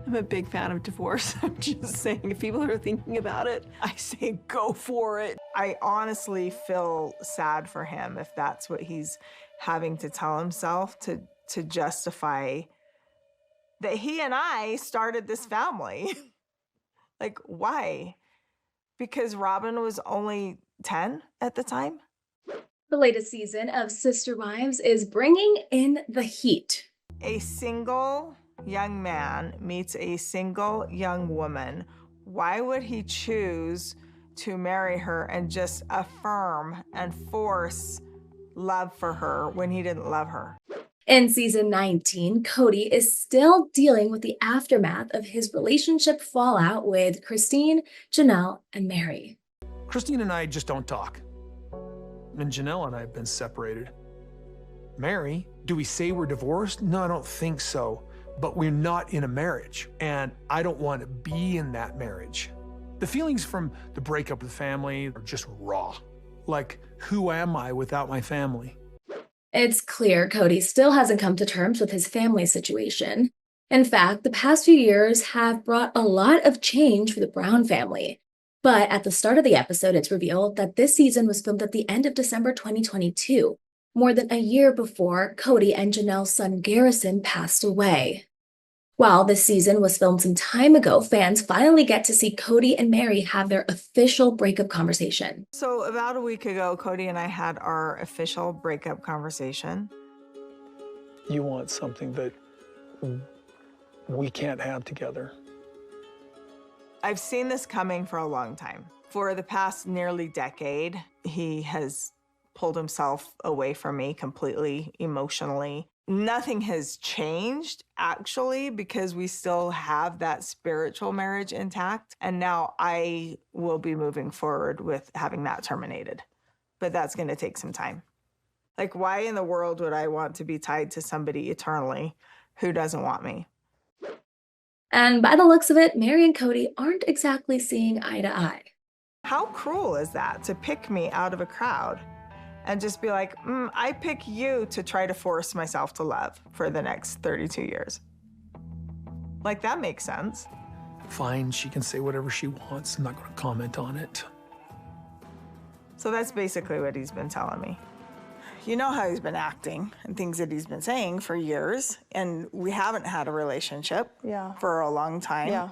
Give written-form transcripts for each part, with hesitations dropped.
I'm a big fan of divorce. I'm just saying, if people are thinking about it, I say go for it. I honestly feel sad for him if that's what he's having to tell himself to justify that he and I started this family. Like, why? Because Robin was only 10 at the time? The latest season of Sister Wives is bringing in the heat. A single young man meets a single young woman. Why would he choose to marry her and just affirm and force love for her when he didn't love her? In season 19, Kody is still dealing with the aftermath of his relationship fallout with Christine, Janelle, and Meri. Christine and I just don't talk. And Janelle and I have been separated. Meri, do we say we're divorced? No, I don't think so. But we're not in a marriage, and I don't want to be in that marriage. The feelings from the breakup of the family are just raw. Like, who am I without my family? It's clear Kody still hasn't come to terms with his family situation. In fact, the past few years have brought a lot of change for the Brown family. But at the start of the episode, it's revealed that this season was filmed at the end of December 2022, more than a year before Kody and Janelle's son Garrison passed away. While this season was filmed some time ago, fans finally get to see Kody and Meri have their official breakup conversation. So about a week ago, Kody and I had our official breakup conversation. You want something that we can't have together. I've seen this coming for a long time. For the past nearly decade, he has pulled himself away from me completely emotionally. Nothing has changed, actually, because we still have that spiritual marriage intact. And now I will be moving forward with having that terminated. But that's going to take some time. Like, why in the world would I want to be tied to somebody eternally who doesn't want me? And by the looks of it, Meri and Kody aren't exactly seeing eye to eye. How cruel is that, to pick me out of a crowd and just be like, I pick you to try to force myself to love for the next 32 years. Like, that makes sense. Fine, she can say whatever she wants. I'm not going to comment on it. So that's basically what he's been telling me. You know how he's been acting and things that he's been saying for years, and we haven't had a relationship for a long time.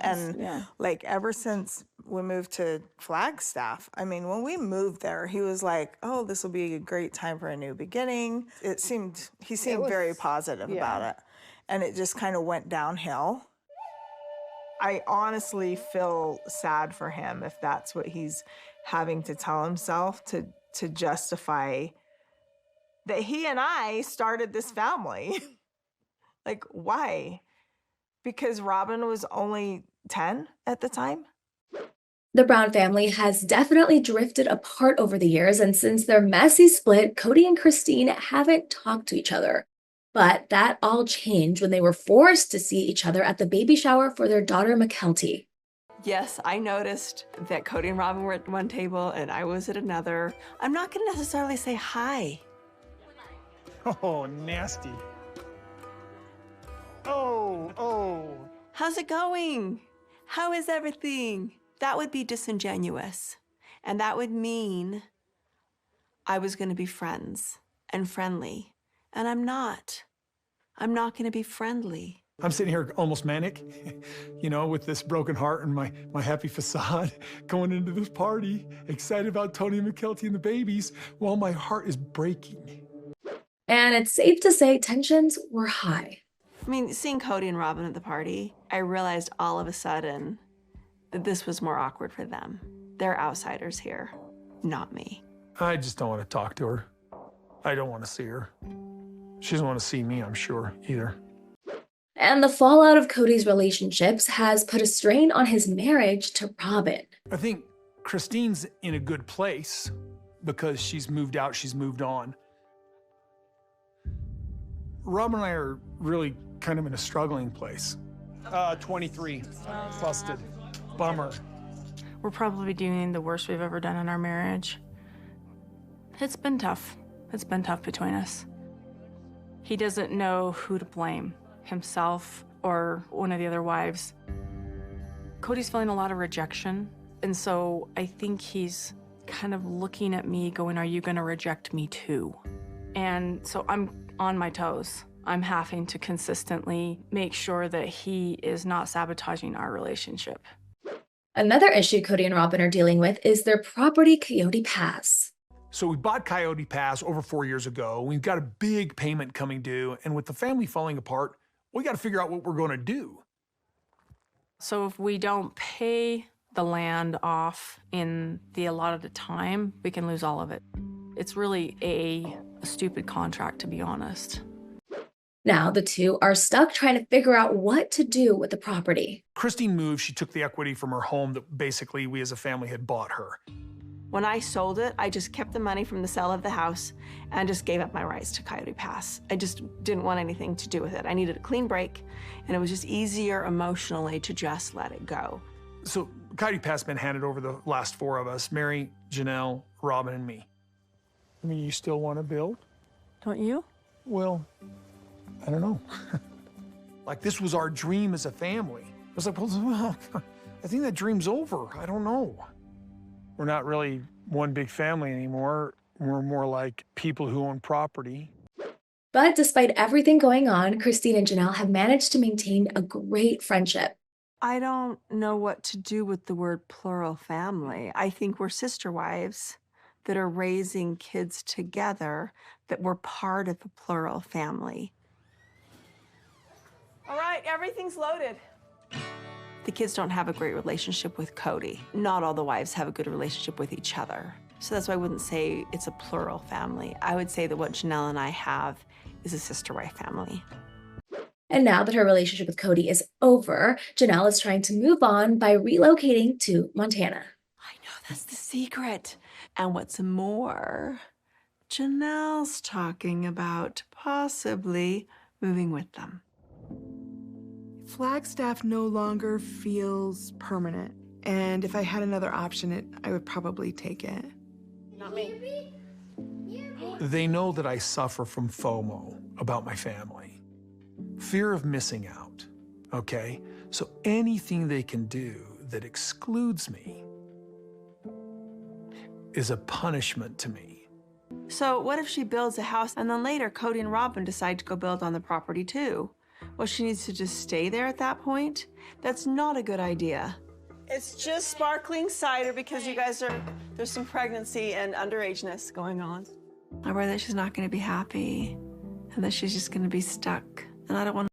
Like, ever since we moved to Flagstaff, I mean, when we moved there, he was like, oh, this will be a great time for a new beginning. He seemed very positive about it. And it just kind of went downhill. I honestly feel sad for him if that's what he's having to tell himself to justify that he and I started this family. Like, why? Because Robin was only 10 at the time? The Brown family has definitely drifted apart over the years, and since their messy split, Kody and Christine haven't talked to each other. But that all changed when they were forced to see each other at the baby shower for their daughter, Mykelti. Yes, I noticed that Kody and Robin were at one table and I was at another. I'm not going to necessarily say hi. Oh, nasty. Oh. How's it going? How is everything? That would be disingenuous. And that would mean I was going to be friends and friendly. And I'm not. I'm not going to be friendly. I'm sitting here almost manic, you know, with this broken heart and my happy facade, going into this party, excited about Tony and Mykelti and the babies, while my heart is breaking. And it's safe to say tensions were high. I mean, seeing Kody and Robin at the party, I realized all of a sudden that this was more awkward for them. They're outsiders here, not me. I just don't want to talk to her. I don't want to see her. She doesn't want to see me, I'm sure, either. And the fallout of Kody's relationships has put a strain on his marriage to Robin. I think Christine's in a good place because she's moved out, she's moved on. Robin and I are really kind of in a struggling place. 23, busted, bummer. We're probably doing the worst we've ever done in our marriage. It's been tough. It's been tough between us. He doesn't know who to blame, himself or one of the other wives. Kody's feeling a lot of rejection, and so I think he's kind of looking at me going, are you gonna reject me too? And so I'm on my toes. I'm having to consistently make sure that he is not sabotaging our relationship. Another issue Kody and Robin are dealing with is their property Coyote Pass. So we bought Coyote Pass over 4 years ago. We've got a big payment coming due, and with the family falling apart, we got to figure out what we're going to do. So if we don't pay the land off in the allotted time, we can lose all of it. It's really a stupid contract, to be honest. Now the two are stuck trying to figure out what to do with the property. Christine moved. She took the equity from her home that basically we as a family had bought her. When I sold it, I just kept the money from the sale of the house and just gave up my rights to Coyote Pass. I just didn't want anything to do with it. I needed a clean break, and it was just easier emotionally to just let it go. So Coyote Pass has been handed over to the last 4 of us, Meri, Janelle, Robin, and me. I mean, you still want to build? Don't you? Well, I don't know. Like, this was our dream as a family. I was like, well, I think that dream's over. I don't know. We're not really one big family anymore. We're more like people who own property. But despite everything going on, Christine and Janelle have managed to maintain a great friendship. I don't know what to do with the word plural family. I think we're sister wives that are raising kids together, that we're part of a plural family. All right, everything's loaded. The kids don't have a great relationship with Kody. Not all the wives have a good relationship with each other. So that's why I wouldn't say it's a plural family. I would say that what Janelle and I have is a sister-wife family. And now that her relationship with Kody is over, Janelle is trying to move on by relocating to Montana. I know, that's the secret. And what's more, Janelle's talking about possibly moving with them. Flagstaff no longer feels permanent, and if I had another option, I would probably take it. Not me. They know that I suffer from FOMO about my family. Fear of missing out, okay? So anything they can do that excludes me is a punishment to me. So what if she builds a house and then later Kody and Robin decide to go build on the property too? Well, she needs to just stay there at that point? That's not a good idea. It's just sparkling cider because you guys there's some pregnancy and underageness going on. I worry that she's not going to be happy and that she's just going to be stuck. And I don't want